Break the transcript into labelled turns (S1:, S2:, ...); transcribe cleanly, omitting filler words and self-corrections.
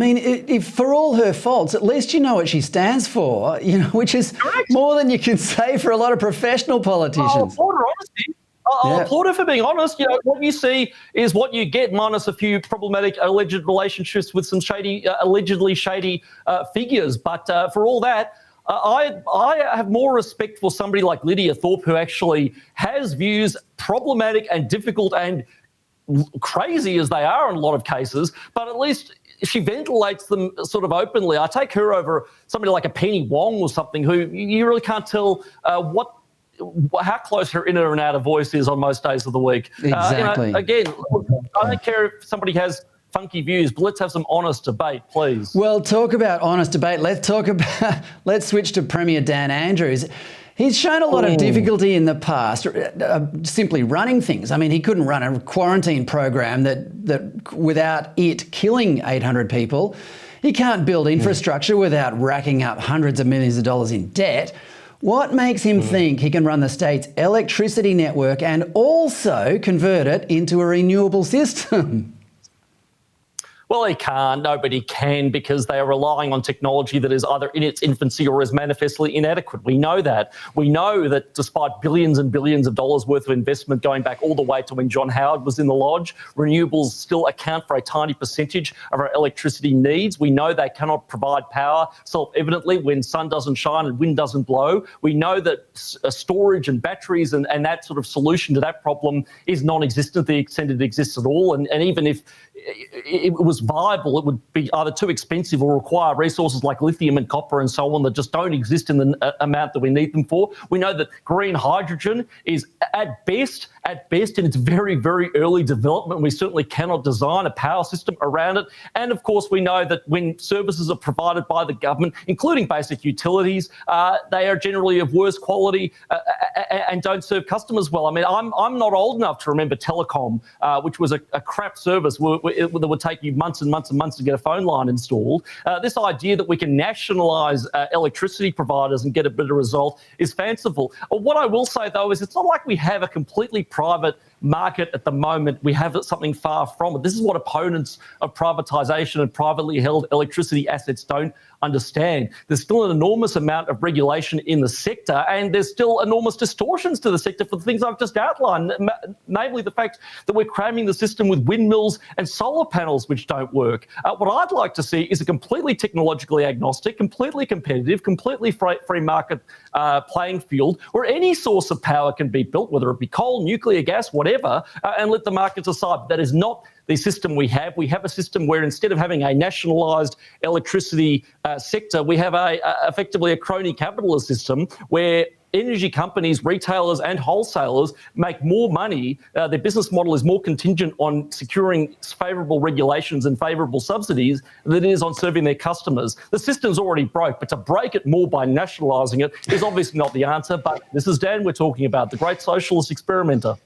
S1: I mean, if for all her faults, at least you know what she stands for, which is
S2: Correct.
S1: more than you can say for a lot of professional politicians.
S2: I'll applaud her honesty. I'll applaud her for being honest. What you see is what you get, minus a few problematic alleged relationships with some shady, allegedly shady figures. But for all that, I have more respect for somebody like Lydia Thorpe, who actually has views problematic and difficult and crazy as they are in a lot of cases, but at least she ventilates them sort of openly. I take her over somebody like a Penny Wong or something, who you really can't tell how close her inner and outer voice is on most days of the week.
S1: Exactly.
S2: Again, I don't care if somebody has funky views, but let's have some honest debate, please.
S1: Well, talk about honest debate. Let's switch to Premier Dan Andrews. He's shown a lot of difficulty in the past simply running things. I mean, he couldn't run a quarantine program that without it killing 800 people. He can't build infrastructure without racking up hundreds of millions of dollars in debt. What makes him think he can run the state's electricity network and also convert it into a renewable system?
S2: Well, he can't. Nobody can, because they are relying on technology that is either in its infancy or is manifestly inadequate. We know that. We know that despite billions and billions of dollars worth of investment going back all the way to when John Howard was in the lodge, renewables still account for a tiny percentage of our electricity needs. We know they cannot provide power self-evidently when sun doesn't shine and wind doesn't blow. We know that storage and batteries and that sort of solution to that problem is non-existent to the extent it exists at all. And even if it was viable, it would be either too expensive or require resources like lithium and copper and so on that just don't exist in the amount that we need them for. We know that green hydrogen is at best in its very, very early development. We certainly cannot design a power system around it. And of course, we know that when services are provided by the government, including basic utilities, they are generally of worse quality and don't serve customers well. I mean, I'm not old enough to remember telecom, which was a crap service that would take you months and months and months to get a phone line installed. This idea that we can nationalise electricity providers and get a better result is fanciful. What I will say, though, is it's not like we have a completely private market at the moment. We have something far from it. This is what opponents of privatisation and privately held electricity assets don't understand. There's still an enormous amount of regulation in the sector, and there's still enormous distortions to the sector for the things I've just outlined, namely the fact that we're cramming the system with windmills and solar panels which don't work. What I'd like to see is a completely technologically agnostic, completely competitive, completely free market playing field where any source of power can be built, whether it be coal, nuclear, gas, whatever, and let the markets decide. That is not the system we have. We have a system where instead of having a nationalised electricity sector, we have effectively a crony capitalist system where energy companies, retailers and wholesalers make more money. Their business model is more contingent on securing favourable regulations and favourable subsidies than it is on serving their customers. The system's already broke, but to break it more by nationalising it is obviously not the answer. But this is Dan we're talking about, the great socialist experimenter.